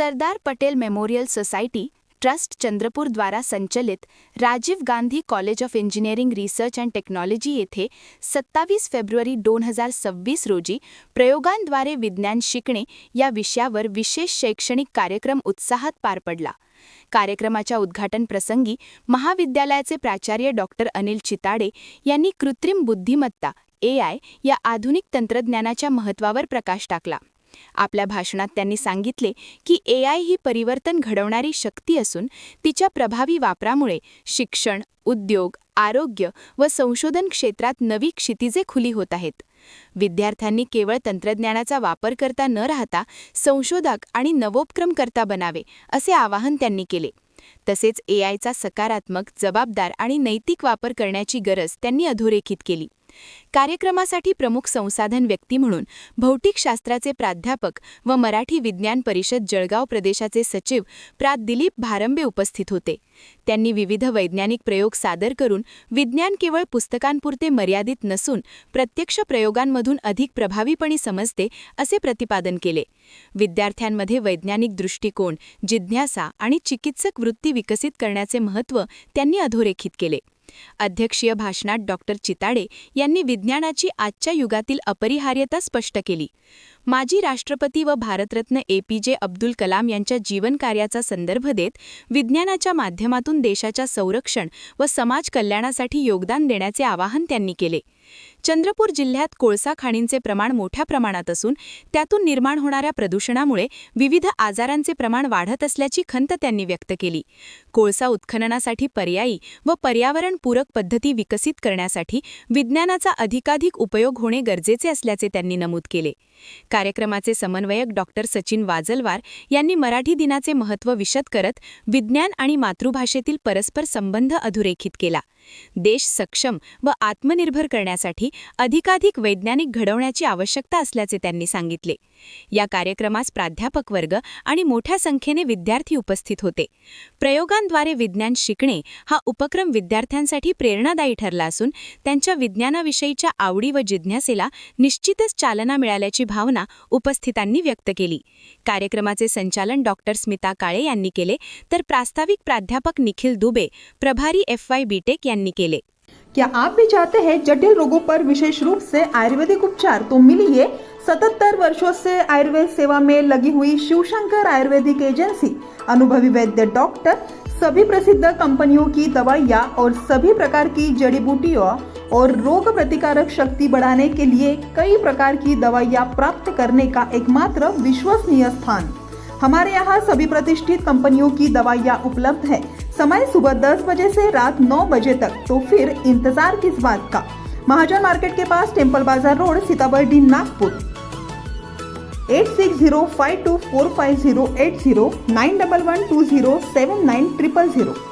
सरदार Patel memorial society trust Chandrapur द्वारा संचलित Rajiv Gandhi college of engineering research and technology येथे 27 फेब्रुवारी 2026 रोजी प्रयोगांद्वारे विज्ञान शिकणे या विषयावर विशेष शैक्षणिक कार्यक्रम उत्साहात पार पडला। कार्यक्रमाच्या उद्घाटन प्रसंगी महाविद्यालयाचे प्राचार्य डॉक्टर अनिल चिताडे यांनी कृत्रिम बुद्धिमत्ता AI या आधुनिक तंत्रज्ञानाच्या महत्त्वावर प्रकाश टाकला। आपल्या भाषणात त्यांनी सांगितले की AI ही परिवर्तन घडवणारी शक्ती असून तिच्या प्रभावी वापरामुळे शिक्षण, उद्योग, आरोग्य व संशोधन क्षेत्रात नवी क्षितिजे खुली होत आहेत। विद्यार्थ्यांनी केवळ तंत्रज्ञानाचा वापर करता न राहता संशोधक आणि नवोपक्रमकर्ता बनावे असे आवाहन त्यांनी केले। तसेच AIचा सकारात्मक, जबाबदार आणि नैतिक वापर करण्याची गरज त्यांनी अधोरेखित केली। कार्यक्रमासाठी प्रमुख संसाधन व्यक्ती म्हणून भौतिकशास्त्राचे प्राध्यापक व मराठी विज्ञान परिषद जळगाव प्रदेशाचे सचिव प्रा. दिलीप भारंबे उपस्थित होते। त्यांनी विविध वैज्ञानिक प्रयोग सादर करून विज्ञान केवळ पुस्तकांपुरते मर्यादित नसून प्रत्यक्ष प्रयोगांमधून अधिक प्रभावीपणे समजते असे प्रतिपादन केले। विद्यार्थ्यांमध्ये वैज्ञानिक दृष्टिकोन, जिज्ञासा आणि चिकित्सक वृत्ती विकसित करण्याचे महत्त्व त्यांनी अधोरेखित केले। अध्यक्षीय भाषणात डॉक्टर चिताडे यांनी विज्ञानाची आजच्या युगातील अपरिहार्यता स्पष्ट केली। माजी राष्ट्रपती व भारतरत्न APJ अब्दुल कलाम यांच्या जीवनकार्याचा संदर्भ देत विज्ञानाच्या माध्यमातून देशाच्या संरक्षण व समाज कल्याणासाठी योगदान देण्याचे आवाहन त्यांनी केले। चंद्रपूर जिल्ह्यात कोळसा खाणींचे प्रमाण मोठ्या प्रमाणात असून त्यातून निर्माण होणाऱ्या प्रदूषणामुळे विविध आजारांचे प्रमाण वाढत असल्याची खंत त्यांनी व्यक्त केली। कोळसा उत्खननासाठी पर्यायी व पर्यावरणपूरक पद्धती विकसित करण्यासाठी विज्ञानाचा अधिकाधिक उपयोग होणे गरजेचे असल्याचे त्यांनी नमूद केले। कार्यक्रमाचे समन्वयक डॉक्टर सचिन वाजलवार यांनी मराठी दिनाचे महत्त्व विशद करत विज्ञान आणि मातृभाषेतील परस्पर संबंध अधोरेखित केला। देश सक्षम व आत्मनिर्भर करण्यासाठी अधिकाधिक वैज्ञानिक घडवण्याची आवश्यकता असल्याचे त्यांनी सांगितले। या कार्यक्रमास प्राध्यापक वर्ग आणि मोठ्या संख्येने विद्यार्थी उपस्थित होते। प्रयोगांद्वारे विज्ञान शिकणे हा उपक्रम विद्यार्थ्यांसाठी प्रेरणादायी ठरला असून त्यांच्या विज्ञानाविषयीच्या आवडी व जिज्ञासेला निश्चितच चालना मिळाल्याची भावना उपस्थितांनी व्यक्त केली। कार्यक्रमाचे संचालन डॉक्टर स्मिता काळे यांनी केले तर प्रास्ताविक प्राध्यापक निखिल दुबे, प्रभारी FY BTech यांनी केले। क्या आप भी चाहते हैं जटिल रोगों पर विशेष रूप से आयुर्वेदिक उपचार? तो मिलिए 77 वर्षों से आयुर्वेद सेवा में लगी हुई शिवशंकर आयुर्वेदिक एजेंसी। अनुभवी वैद्य डॉक्टर, सभी प्रसिद्ध कंपनियों की दवाइयाँ और सभी प्रकार की जड़ी बूटियों और रोग प्रतिकारक शक्ति बढ़ाने के लिए कई प्रकार की दवाइयाँ प्राप्त करने का एकमात्र विश्वसनीय स्थान। हमारे यहाँ सभी प्रतिष्ठित कंपनियों की दवाइयाँ उपलब्ध है। समय सुबह 10 बजे से रात 9 बजे तक, तो फिर इंतजार किस बात का। महाजन मार्केट के पास, टेम्पल बाजार रोड, सीताबर्डी, नागपुर। 8605245080 9112079000।